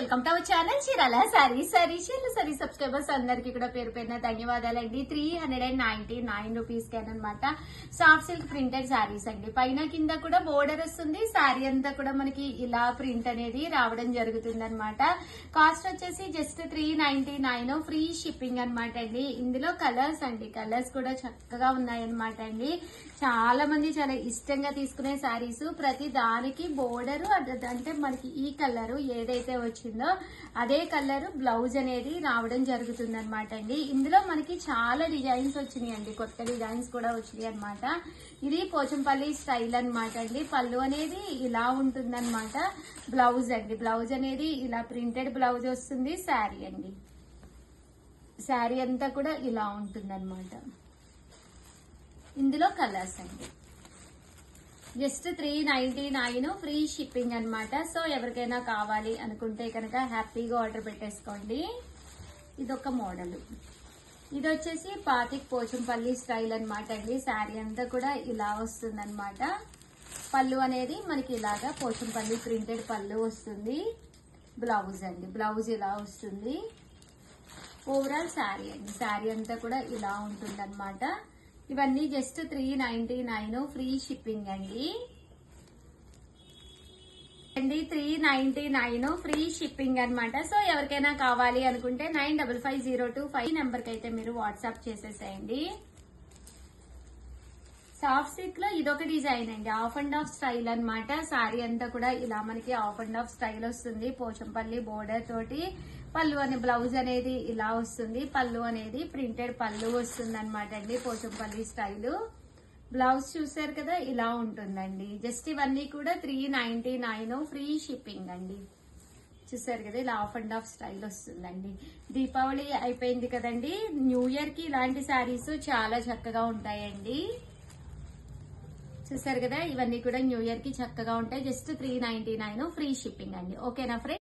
Welcome to our channel Chirala saris sorry subscribers అందరికి కూడా పేరు పేరున ధన్యవాదాలండి. 399 రూపీస్ కి అనమాట సాఫ్ట్ సిల్క్ ప్రింటెడ్ సారీస్ అండి. పైన కింద కూడా బోర్డర్ వస్తుంది. సారీ అంతా కూడా మనకి ఇలా ప్రింట్ అనేది రావడం జరుగుతుంది అనమాట. కాస్ట్ వచ్చేసి జస్ట్ 399 ఫ్రీ షిప్పింగ్ అనమాట అండి. ఇందులో కలర్స్ అండి, కలర్స్ కూడా చక్కగా ఉన్నాయన్నమాట అండి. చాలా మంది చాలా ఇష్టంగా తీసుకునే సారీస్. ప్రతి దానికి బోర్డర్ అంటే మనకి ఈ కలర్ ఏదైతే వచ్చిందో అదే కలర్ బ్లౌజ్ అనేది రావడం జరుగుతుంది అనమాట అండి. ఇందులో మనకి చాలా డిజైన్స్ వచ్చినాయి అండి, కొత్త డిజైన్స్ కూడా వచ్చినాయి అనమాట. ఇది పోచంపల్లి స్టైల్ అనమాట అండి. పళ్ళు అనేది ఇలా ఉంటుంది అనమాట. బ్లౌజ్ అండి, బ్లౌజ్ అనేది ఇలా ప్రింటెడ్ బ్లౌజ్ వస్తుంది. శారీ అండి, శారీ అంతా కూడా ఇలా ఉంటుంది అనమాట. ఇందులో కలర్స్ అండి. జస్ట్ 399 ఫ్రీ షిప్పింగ్ అనమాట. సో ఎవరికైనా కావాలి అనుకుంటే కనుక హ్యాపీగా ఆర్డర్ పెట్టేసుకోండి. ఇదొక మోడల్. ఇది వచ్చేసి పాతిక్ పోచంపల్లి స్టైల్ అనమాట అండి. శారీ అంతా కూడా ఇలా వస్తుంది అనమాట. పళ్ళు అనేది మనకి ఇలాగా పోచంపల్లి ప్రింటెడ్ పళ్ళు వస్తుంది. బ్లౌజ్ అండి, బ్లౌజ్ ఇలా వస్తుంది. ఓవరాల్ శారీ అండి, శారీ అంతా కూడా ఇలా ఉంటుంది అనమాట. ఇవన్నీ జస్ట్ 399 ఫ్రీ షిప్పింగ్ అండి. 399 ఫ్రీ షిప్పింగ్ అనమాట. సో ఎవరికైనా కావాలి అనుకుంటే 955025 నెంబర్ కి అయితే మీరు వాట్సాప్ చేసేసేయండి. సాఫ్ట్ సిల్క్ లో ఇదొక డిజైన్ అండి, ఆఫ్ అండ్ ఆఫ్ స్టైల్ అనమాట. సారీ అంతా కూడా ఇలా మనకి ఆఫ్ అండ్ ఆఫ్ స్టైల్ వస్తుంది. పోచంపల్లి బోర్డర్ తోటి పళ్ళు అనే బ్లౌజ్ అనేది ఇలా వస్తుంది. పళ్ళు అనేది ప్రింటెడ్ పళ్ళు వస్తుంది అనమాట అండి. పోచంపల్లి స్టైల్ బ్లౌజ్ చూసారు కదా, ఇలా ఉంటుందండి. జస్ట్ ఇవన్నీ కూడా 399 ఫ్రీ షిప్పింగ్ అండి. చూసారు కదా, ఇలా ఆఫ్ అండ్ ఆఫ్ స్టైల్ వస్తుందండి. దీపావళి అయిపోయింది కదండి, న్యూ ఇయర్ కి ఇలాంటి శారీస్ చాలా చక్కగా ఉంటాయండి. చూసారు కదా, ఇవన్నీ కూడా న్యూ ఇయర్ కి చక్కగా ఉంటాయి. జస్ట్ 399 ఫ్రీ షిప్పింగ్ అండి. ఓకేనా ఫ్రెండ్స్?